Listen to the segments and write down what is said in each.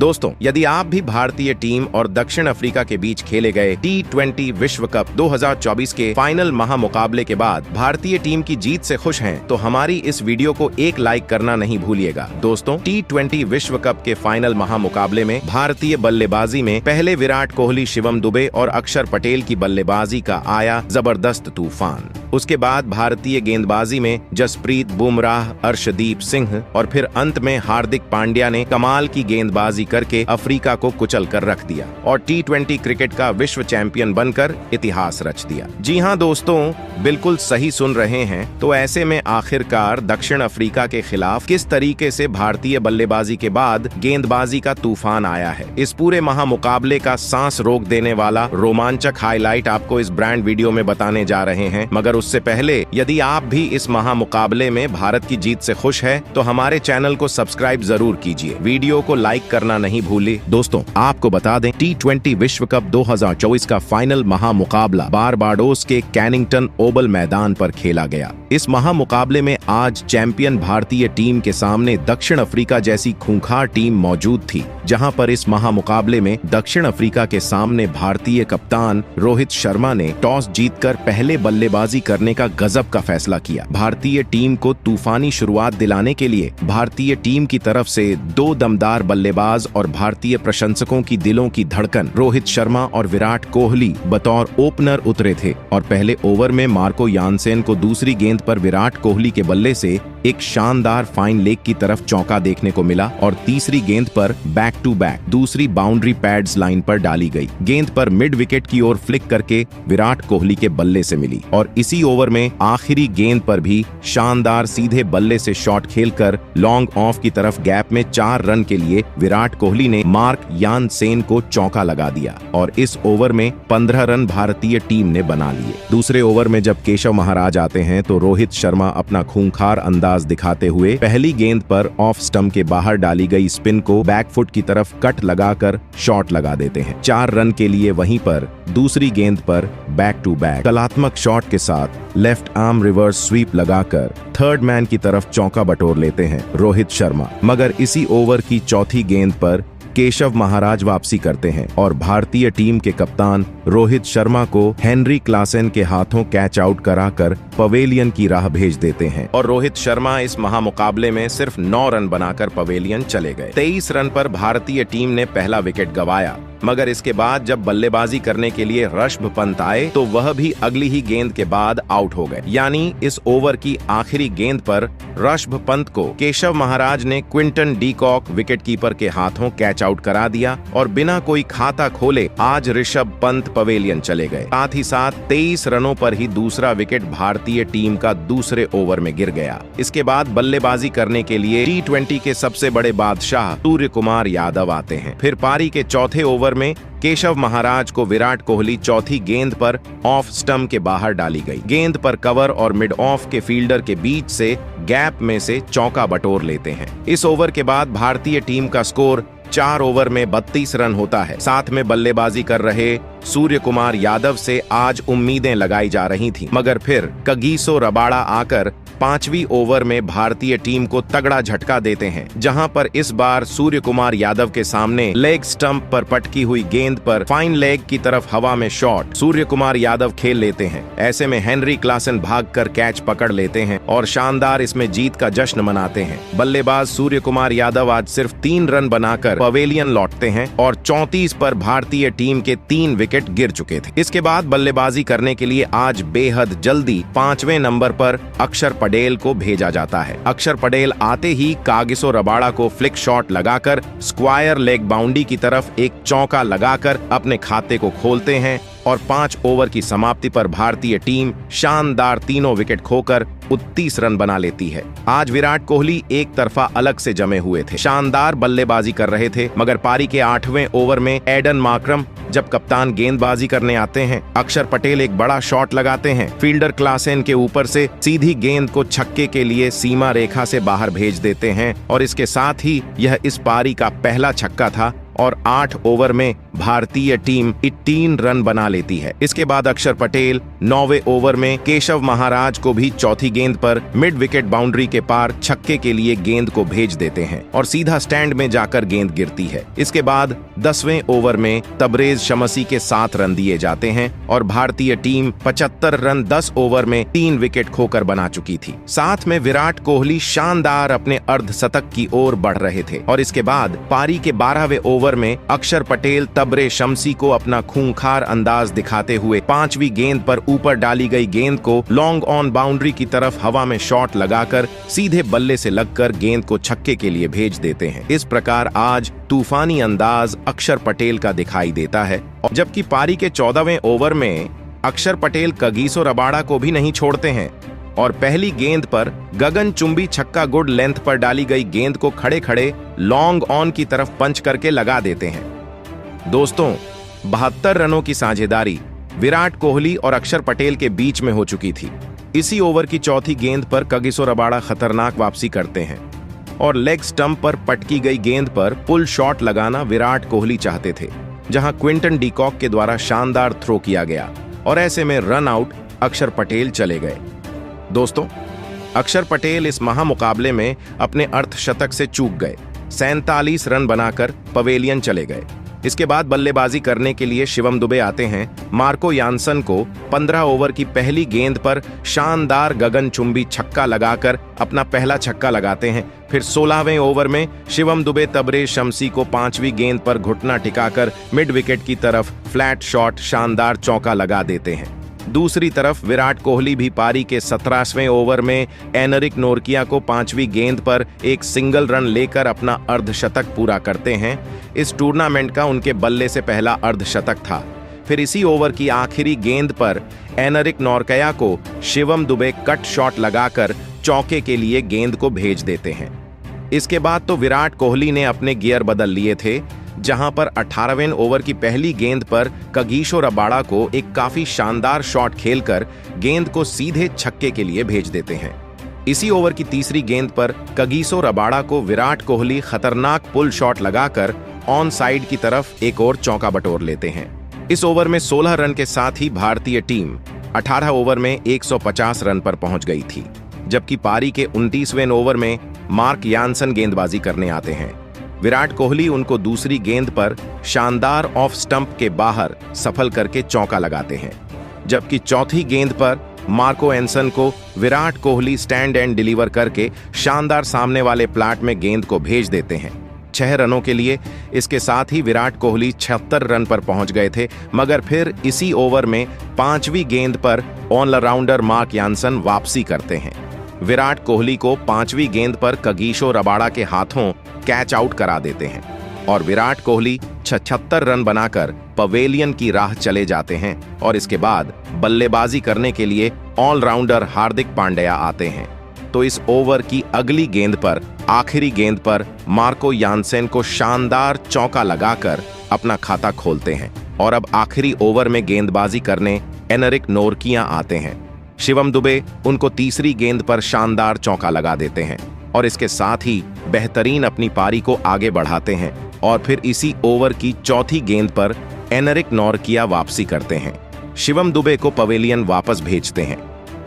दोस्तों, यदि आप भी भारतीय टीम और दक्षिण अफ्रीका के बीच खेले गए T20 विश्व कप 2024 के फाइनल महामुकाबले के बाद भारतीय टीम की जीत से खुश हैं, तो हमारी इस वीडियो को एक लाइक करना नहीं भूलिएगा। दोस्तों, T20 विश्व कप के फाइनल महामुकाबले में भारतीय बल्लेबाजी में पहले विराट कोहली, शिवम दुबे और अक्षर पटेल की बल्लेबाजी का आया जबरदस्त तूफान। उसके बाद भारतीय गेंदबाजी में जसप्रीत बुमराह, अर्शदीप सिंह और फिर अंत में हार्दिक पांड्या ने कमाल की गेंदबाजी करके अफ्रीका को कुचल कर रख दिया और T20 क्रिकेट का विश्व चैंपियन बनकर इतिहास रच दिया। जी हां दोस्तों, बिल्कुल सही सुन रहे हैं। तो ऐसे में आखिरकार दक्षिण अफ्रीका के खिलाफ किस तरीके से भारतीय बल्लेबाजी के बाद गेंदबाजी का तूफान आया है, इस पूरे महामुकाबले का सांस रोक देने वाला रोमांचक हाईलाइट आपको इस ब्रांड वीडियो में बताने जा रहे हैं। मगर उससे पहले यदि आप भी इस महामुकाबले में भारत की जीत से खुश है तो हमारे चैनल को सब्सक्राइब जरूर कीजिए, वीडियो को लाइक करना नहीं भूलिए। दोस्तों, आपको बता दें, T20 विश्व कप 2024 का फाइनल महामुकाबला बारबाडोस के कैनिंगटन ओवल मैदान पर खेला गया। इस महामुकाबले में आज चैंपियन भारतीय टीम के सामने दक्षिण अफ्रीका जैसी खूंखार टीम मौजूद थी, जहां पर इस महामुकाबले में दक्षिण अफ्रीका के सामने भारतीय कप्तान रोहित शर्मा ने टॉस जीतकर पहले बल्लेबाजी करने का गजब का फैसला किया। भारतीय टीम को तूफानी शुरुआत दिलाने के लिए भारतीय टीम की तरफ से दो दमदार बल्लेबाज और भारतीय प्रशंसकों की दिलों की धड़कन रोहित शर्मा और विराट कोहली बतौर ओपनर उतरे थे और पहले ओवर में मार्को यानसेन को दूसरी गेंद पर विराट कोहली के बल्ले से एक शानदार फाइन लेग की तरफ चौका देखने को मिला और तीसरी गेंद पर बैक टू बैक दूसरी बाउंड्री पैड्स लाइन पर डाली गई। गेंद पर मिड विकेट की ओर फ्लिक करके विराट कोहली के बल्ले से मिली और इसी ओवर में आखिरी गेंद पर भी शानदार सीधे बल्ले से शॉट खेलकर लॉन्ग ऑफ की तरफ गैप में 4 रन के लिए विराट कोहली ने मार्क यानसेन को चौका लगा दिया और इस ओवर में 15 रन भारतीय टीम ने बना लिए। दूसरे ओवर में जब केशव महाराज आते हैं तो रोहित शर्मा अपना खूंखार अंदाज दिखाते हुए पहली गेंद पर ऑफ स्टंप के बाहर डाली गई स्पिन को बैकफुट की तरफ कट लगाकर शॉट लगा देते हैं 4 रन के लिए। वहीं पर दूसरी गेंद पर बैक टू बैक कलात्मक शॉट के साथ लेफ्ट आर्म रिवर्स स्वीप लगाकर थर्ड मैन की तरफ चौका बटोर लेते हैं रोहित शर्मा। मगर इसी ओवर की चौथी गेंद पर केशव महाराज वापसी करते हैं और भारतीय टीम के कप्तान रोहित शर्मा को हेनरी क्लासेन के हाथों कैच आउट कराकर पवेलियन की राह भेज देते हैं और रोहित शर्मा इस महामुकाबले में सिर्फ 9 रन बनाकर पवेलियन चले गए। 23 रन पर भारतीय टीम ने पहला विकेट गंवाया, मगर इसके बाद जब बल्लेबाजी करने के लिए ऋषभ पंत आए तो वह भी अगली ही गेंद के बाद आउट हो गए। यानी इस ओवर की आखिरी गेंद पर ऋषभ पंत को केशव महाराज ने क्विंटन डी कॉक विकेटकीपर के हाथों कैच आउट करा दिया और बिना कोई खाता खोले आज ऋषभ पंत पवेलियन चले गए। साथ ही साथ 23 रनों पर ही दूसरा विकेट भारतीय टीम का दूसरे ओवर में गिर गया। इसके बाद बल्लेबाजी करने के लिए T20 के सबसे बड़े बादशाह सूर्य कुमार यादव आते हैं। फिर पारी के चौथे ओवर में केशव महाराज को विराट कोहली चौथी गेंद पर ऑफ स्टंप के बाहर डाली गई गेंद पर कवर और मिड ऑफ के फील्डर के बीच से गैप में से चौका बटोर लेते हैं। इस ओवर के बाद भारतीय टीम का स्कोर 4 ओवर में 32 रन होता है। साथ में बल्लेबाजी कर रहे सूर्य कुमार यादव से आज उम्मीदें लगाई जा रही थीं, मगर फिर कगिसो रबाड़ा आकर 5वीं ओवर में भारतीय टीम को तगड़ा झटका देते हैं, जहां पर इस बार सूर्य कुमार यादव के सामने लेग स्टंप पर पटकी हुई गेंद पर फाइन लेग की तरफ हवा में शॉट सूर्य कुमार यादव खेल लेते हैं। ऐसे में हेनरी क्लासेन भागकर कैच पकड़ लेते हैं और शानदार इसमें जीत का जश्न मनाते हैं। बल्लेबाज सूर्य कुमार यादव आज सिर्फ 3 रन बनाकर पवेलियन लौटते हैं और 34 पर भारतीय टीम के 3 विकेट गिर चुके थे। इसके बाद बल्लेबाजी करने के लिए आज बेहद जल्दी 5वें नंबर पर अक्षर पटेल को भेजा जाता है। अक्षर पटेल आते ही कागिसो रबाड़ा को फ्लिक शॉट लगाकर स्क्वायर लेग बाउंड्री की तरफ एक चौका लगाकर अपने खाते को खोलते हैं और 5 ओवर की समाप्ति पर भारतीय टीम शानदार तीनों विकेट खोकर 29 रन बना लेती है। आज विराट कोहली एक तरफा अलग से जमे हुए थे, शानदार बल्लेबाजी कर रहे थे, मगर पारी के 8वें ओवर में एडन मार्क्रम जब कप्तान गेंदबाजी करने आते हैं, अक्षर पटेल एक बड़ा शॉट लगाते हैं। फील्डर क्लासेन के ऊपर से सीधी गेंद को छक्के के लिए सीमा रेखा से बाहर भेज देते हैं और इसके साथ ही यह इस पारी का पहला छक्का था और 8 ओवर में भारतीय टीम 18 रन बना लेती है। इसके बाद अक्षर पटेल 9वें ओवर में केशव महाराज को भी चौथी गेंद पर मिड विकेट बाउंड्री के पार छक्के के लिए गेंद को भेज देते हैं और सीधा स्टैंड में जाकर गेंद गिरती है। इसके बाद 10वें ओवर में तबरेज शमसी के 7 रन दिए जाते हैं और भारतीय टीम 75 रन 10 ओवर में 3 विकेट खोकर बना चुकी थी। साथ में विराट कोहली शानदार अपने अर्धशतक की ओर बढ़ रहे थे और इसके बाद पारी के 12वें ओवर में अक्षर पटेल तबरे शमसी को अपना खूंखार अंदाज दिखाते हुए 5वीं गेंद पर ऊपर डाली गई गेंद को लॉन्ग ऑन बाउंड्री की तरफ हवा में शॉट लगाकर सीधे बल्ले से लगकर गेंद को छक्के के लिए भेज देते हैं। इस प्रकार आज तूफानी अंदाज अक्षर पटेल का दिखाई देता है। जबकि पारी के 14वें ओवर में अक्षर पटेल कगिसो रबाड़ा को भी नहीं छोड़ते हैं और पहली गेंद पर गगनचुंबी छक्का गुड लेंथ पर डाली गई गेंद को खड़े खड़े लॉन्ग ऑन की तरफ पंच करके लगा देते हैं। दोस्तों, 72 रनों की साझेदारी विराट कोहली और अक्षर पटेल के बीच में हो चुकी थी। इसी ओवर की चौथी गेंद पर कगिसो रबाड़ा खतरनाक वापसी करते हैं और लेग स्टंप पर पटकी गई गेंद पर पुल शॉट लगाना विराट कोहली चाहते थे, जहां क्विंटन डीकॉक के द्वारा शानदार थ्रो किया गया और ऐसे में रन आउट अक्षर पटेल चले गए। दोस्तों, अक्षर पटेल इस महामुकाबले में अपने अर्धशतक से चूक गए। 47 रन बनाकर पवेलियन चले गए। इसके बाद बल्लेबाजी करने के लिए शिवम दुबे आते हैं। मार्को यानसन को 15 ओवर की पहली गेंद पर शानदार गगनचुंबी छक्का लगाकर अपना पहला छक्का लगाते हैं। फिर 16वें ओवर में शिवम दुबे तबरेज शमसी को 5वीं गेंद पर घुटना टिकाकर मिड विकेट की तरफ फ्लैट शॉट शानदार चौका लगा देते हैं। दूसरी तरफ विराट कोहली भी पारी के 17वें ओवर में एनरिक नोरकिया को 5वीं गेंद पर एक सिंगल रन लेकर अपना अर्धशतक पूरा करते हैं। इस टूर्नामेंट का उनके बल्ले से पहला अर्धशतक था। फिर इसी ओवर की आखिरी गेंद पर एनरिक नोरकिया को शिवम दुबे कट शॉट लगाकर चौके के लिए गेंद को भेज देते हैं। इसके बाद तो विराट कोहली ने अपने गियर बदल लिए थे, जहां पर 18वें ओवर की पहली गेंद पर कगिसो रबाड़ा को एक काफी शानदार शॉट खेलकर गेंद को सीधे छक्के के लिए भेज देते हैं। इसी ओवर की तीसरी गेंद पर कगिसो रबाड़ा को विराट कोहली खतरनाक पुल शॉट लगाकर ऑन साइड की तरफ एक और चौका बटोर लेते हैं। इस ओवर में 16 रन के साथ ही भारतीय टीम 18 ओवर में 150 रन पर पहुंच गई थी, जबकि पारी के 29वें ओवर में मार्क यानसन गेंदबाजी करने आते हैं। विराट कोहली उनको दूसरी गेंद पर शानदार ऑफ स्टंप के बाहर सफल करके चौका लगाते हैं, जबकि चौथी गेंद पर मार्को एंसन को Virat Kohli stand and deliver करके शानदार सामने वाले प्लाट में गेंद को भेज देते हैं 6 रनों के लिए। इसके साथ ही विराट कोहली 76 रन पर पहुंच गए थे, मगर फिर इसी ओवर में 5वीं गेंद पर ऑलराउंडर मार्क यानसन वापसी करते हैं। विराट कोहली को 5वीं गेंद पर कगिसो रबाड़ा के हाथों कैच आउट करा देते हैं और विराट कोहली 76 रन बनाकर पवेलियन की राह चले जाते हैं और इसके बाद बल्लेबाजी करने के लिए ऑलराउंडर हार्दिक पांड्या आते हैं। तो इस ओवर की अगली गेंद पर आखिरी गेंद पर मार्को यानसेन को शानदार चौका लगाकर अपना खाता खोलते हैं और अब आखिरी ओवर में गेंदबाजी करने एनरिक नोरकिया आते हैं। शिवम दुबे उनको तीसरी गेंद पर शानदार चौका लगा देते हैं और इसके साथ ही बेहतरीन अपनी पारी को आगे बढ़ाते हैं और फिर इसी ओवर की चौथी गेंद पर एनरिक नोरकिया वापसी करते हैं। शिवम दुबे को पवेलियन वापस भेजते हैं।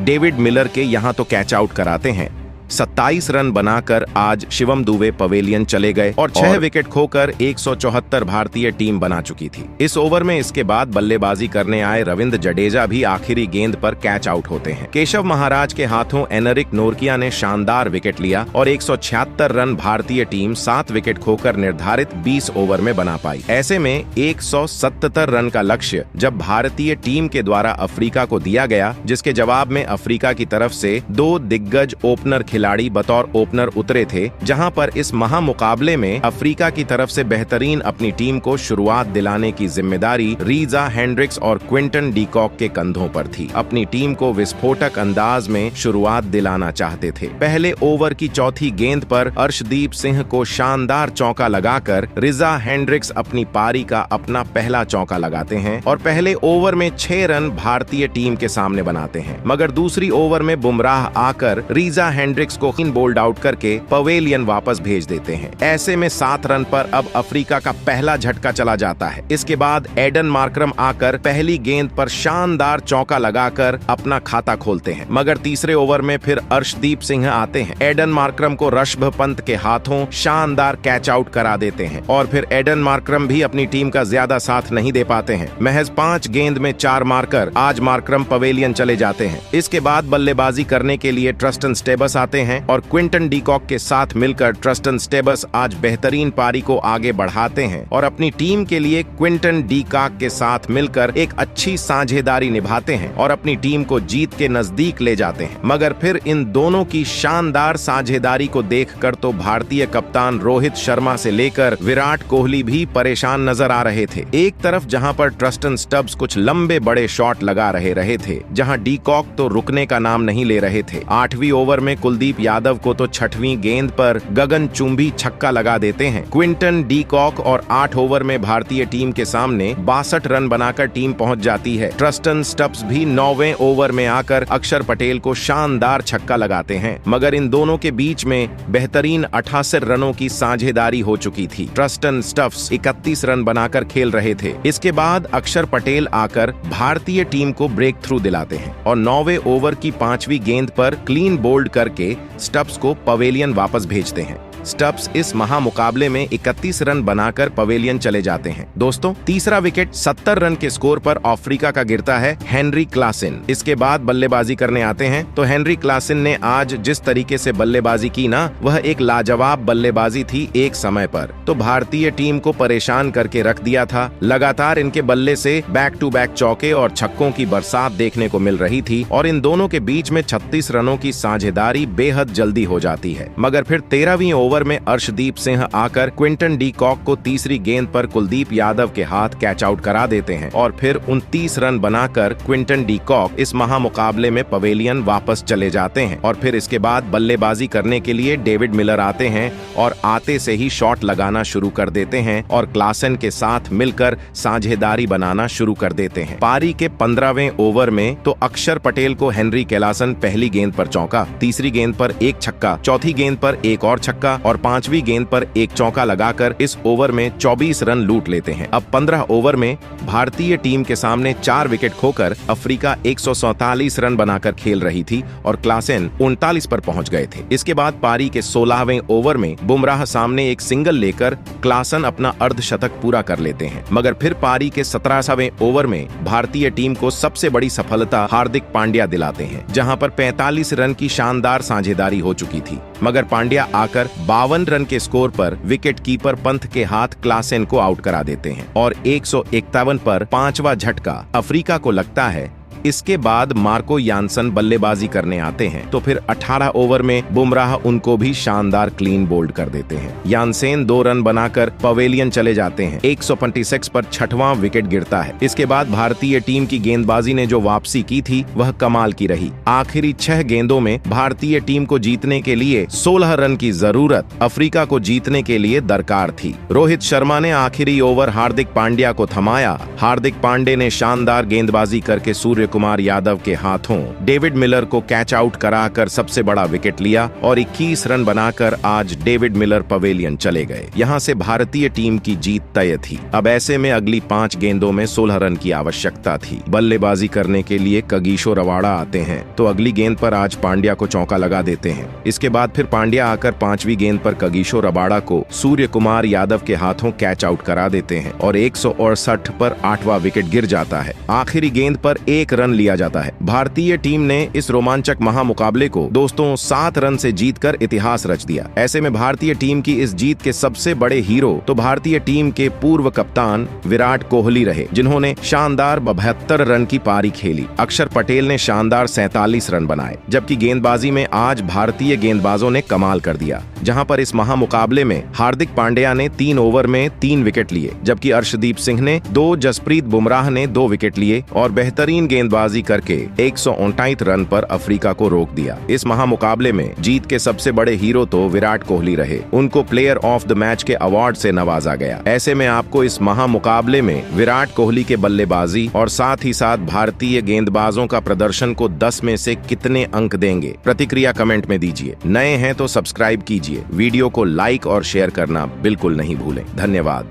डेविड मिलर के यहां तो कैच आउट कराते हैं। 27 रन बनाकर आज शिवम दुबे पवेलियन चले गए और 6 विकेट खोकर 174 भारतीय टीम बना चुकी थी। इस ओवर में इसके बाद बल्लेबाजी करने आए रविंद्र जडेजा भी आखिरी गेंद पर कैच आउट होते हैं। केशव महाराज के हाथों एनरिक नोरकिया ने शानदार विकेट लिया और 176 रन भारतीय टीम 7 विकेट खोकर निर्धारित 20 ओवर में बना पाई। ऐसे में 177 रन का लक्ष्य जब भारतीय टीम के द्वारा अफ्रीका को दिया गया, जिसके जवाब में अफ्रीका की तरफ से 2 दिग्गज ओपनर खिलाड़ी बतौर ओपनर उतरे थे, जहां पर इस महामुकाबले में अफ्रीका की तरफ से बेहतरीन अपनी टीम को शुरुआत दिलाने की जिम्मेदारी रीजा हेंड्रिक्स और क्विंटन डीकॉक के कंधों पर थी। अपनी टीम को विस्फोटक अंदाज में शुरुआत दिलाना चाहते थे। पहले ओवर की चौथी गेंद पर अर्शदीप सिंह को शानदार चौका लगाकर रीजा हेंड्रिक्स अपनी पारी का अपना पहला चौका लगाते हैं और पहले ओवर में 6 रन भारतीय टीम के सामने बनाते हैं, मगर दूसरी ओवर में बुमराह आकर रीजा हेंड्रिक्स हेनरिक्स को बोल्ड आउट करके पवेलियन वापस भेज देते हैं। ऐसे में 7 रन पर अब अफ्रीका का पहला झटका चला जाता है। इसके बाद एडन मार्करम आकर पहली गेंद पर शानदार चौका लगाकर अपना खाता खोलते हैं, मगर तीसरे ओवर में फिर अर्शदीप सिंह आते हैं। एडन मार्करम को ऋषभ पंत के हाथों शानदार कैच आउट करा देते हैं और फिर एडन मार्करम भी अपनी टीम का ज्यादा साथ नहीं दे पाते हैं। महज 5 गेंद में 4 मारकर आज मार्करम पवेलियन चले जाते हैं। इसके बाद बल्लेबाजी करने के लिए ट्रस्टन स्टेबस आते हैं और क्विंटन डीकॉक के साथ मिलकर ट्रस्टन स्टेबस आज बेहतरीन पारी को आगे बढ़ाते हैं और अपनी टीम के लिए क्विंटन डीकॉक के साथ मिलकर एक अच्छी साझेदारी निभाते हैं और अपनी टीम को जीत के नजदीक ले जाते हैं। मगर फिर इन दोनों की शानदार साझेदारी को देखकर तो भारतीय कप्तान रोहित शर्मा से लेकर विराट कोहली भी परेशान नजर आ रहे थे। एक तरफ जहां पर ट्रस्टन स्टब्स कुछ लंबे बड़े शॉट लगा रहे थे, जहां डीकॉक तो रुकने का नाम नहीं ले रहे थे। 8वीं ओवर में कुलदीप यादव को तो 6वीं गेंद पर गगनचुंबी छक्का लगा देते हैं। क्विंटन डीकॉक और 8 ओवर में भारतीय टीम के सामने 62 रन बनाकर टीम पहुंच जाती है। ट्रस्टन स्टब्स भी 9वें ओवर में आकर अक्षर पटेल को शानदार छक्का लगाते हैं, मगर इन दोनों के बीच में बेहतरीन 88 रनों की साझेदारी हो चुकी थी। ट्रस्टन स्टब्स 31 रन बनाकर खेल रहे थे। इसके बाद अक्षर पटेल आकर भारतीय टीम को ब्रेक थ्रू दिलाते हैं और 9वें ओवर की 5वीं गेंद पर क्लीन बोल्ड करके स्टब्स को पवेलियन वापस भेजते हैं। स्टब्स इस महामुकाबले में 31 रन बनाकर पवेलियन चले जाते हैं। दोस्तों, तीसरा विकेट 70 रन के स्कोर पर अफ्रीका का गिरता है हेनरी क्लासेन। इसके बाद बल्लेबाजी करने आते हैं तो हेनरी क्लासेन ने आज जिस तरीके से बल्लेबाजी की ना, वह एक लाजवाब बल्लेबाजी थी एक समय पर। तो भारतीय टीम को परेशान करके रख दिया था। लगातार इनके बल्ले से बैक टू बैक चौके और छक्कों की बरसात देखने को मिल रही थी और इन दोनों के बीच में 36 रनों की साझेदारी बेहद जल्दी हो जाती है। मगर फिर 13वीं ओवर में अर्शदीप सिंह आकर क्विंटन डीकॉक को तीसरी गेंद पर कुलदीप यादव के हाथ कैच आउट करा देते हैं और फिर 29 रन बनाकर क्विंटन डीकॉक इस महामुकाबले में पवेलियन वापस चले जाते हैं। और फिर इसके बाद बल्लेबाजी करने के लिए डेविड मिलर आते हैं और आते से ही शॉट लगाना शुरू कर देते हैं और क्लासेन के साथ मिलकर साझेदारी बनाना शुरू कर देते हैं। पारी के 15वें ओवर में तो अक्षर पटेल को हेनरी क्लासेन पहली गेंद पर चौका, तीसरी गेंद पर एक छक्का, चौथी गेंद पर एक और छक्का और 5वीं गेंद पर एक चौका लगाकर इस ओवर में 24 रन लूट लेते हैं। अब 15 ओवर में भारतीय टीम के सामने 4 विकेट खोकर अफ्रीका 147 रन बनाकर खेल रही थी और क्लासेन 39 पर पहुंच गए थे। इसके बाद पारी के 16वें ओवर में बुमराह सामने एक सिंगल लेकर क्लासेन अपना अर्धशतक पूरा कर लेते हैं। मगर फिर पारी के 17वें ओवर में भारतीय टीम को सबसे बड़ी सफलता हार्दिक पांड्या दिलाते हैं, जहां पर 45 रन की शानदार साझेदारी हो चुकी थी। मगर पांड्या आकर 52 रन के स्कोर पर विकेट कीपर पंत के हाथ क्लासेन को आउट करा देते हैं और 151 पर 5वां झटका अफ्रीका को लगता है। इसके बाद मार्को यानसन बल्लेबाजी करने आते हैं तो फिर 18 ओवर में बुमराह उनको भी शानदार क्लीन बोल्ड कर देते हैं। यानसेन 2 रन बनाकर पवेलियन चले जाते हैं। 126 पर 6वां विकेट गिरता है। इसके बाद भारतीय टीम की गेंदबाजी ने जो वापसी की थी वह कमाल की रही। आखिरी 6 गेंदों में भारतीय टीम को जीतने के लिए 16 रन की जरूरत अफ्रीका को जीतने के लिए दरकार थी। रोहित शर्मा ने आखिरी ओवर हार्दिक पांड्या को थमाया। हार्दिक पांड्या ने शानदार गेंदबाजी करके सूर्य कुमार यादव के हाथों डेविड मिलर को कैच आउट कराकर सबसे बड़ा विकेट लिया और 21 रन बनाकर आज डेविड मिलर पवेलियन चले गए। यहां से भारतीय टीम की जीत तय थी। अब ऐसे में अगली 5 गेंदों में 16 रन की आवश्यकता थी। बल्लेबाजी करने के लिए कगिसो रबाड़ा आते हैं तो अगली गेंद पर आज पांड्या को चौका लगा देते हैं। इसके बाद फिर पांड्या आकर 5वीं गेंद पर कगिसो रबाड़ा को सूर्य कुमार यादव के हाथों कैच आउट करा देते हैं और 168 पर 8वां विकेट गिर जाता है। आखिरी गेंद पर 1 रन लिया जाता है। भारतीय टीम ने इस रोमांचक महामुकाबले को दोस्तों 7 रन से जीतकर इतिहास रच दिया। ऐसे में भारतीय टीम की इस जीत के सबसे बड़े हीरो तो भारतीय टीम के पूर्व कप्तान विराट कोहली रहे, जिन्होंने शानदार 72 रन की पारी खेली। अक्षर पटेल ने शानदार 47 रन बनाए, जबकि गेंदबाजी में आज भारतीय गेंदबाजों ने कमाल कर दिया। जहां पर इस महामुकाबले में हार्दिक पांड्या ने 3 ओवर में 3 विकेट लिए, जबकि अर्शदीप सिंह ने 2, जसप्रीत बुमराह ने 2 विकेट लिए और बेहतरीन गेंद गेंदबाजी करके 159 रन पर अफ्रीका को रोक दिया। इस महामुकाबले में जीत के सबसे बड़े हीरो तो विराट कोहली रहे। उनको प्लेयर ऑफ द मैच के अवार्ड से नवाजा गया। ऐसे में आपको इस महामुकाबले में विराट कोहली के बल्लेबाजी और साथ ही साथ भारतीय गेंदबाजों का प्रदर्शन को 10 में से कितने अंक देंगे? प्रतिक्रिया कमेंट में दीजिए। नए हैं तो सब्सक्राइब कीजिए। वीडियो को लाइक और शेयर करना बिल्कुल नहीं भूलें। धन्यवाद।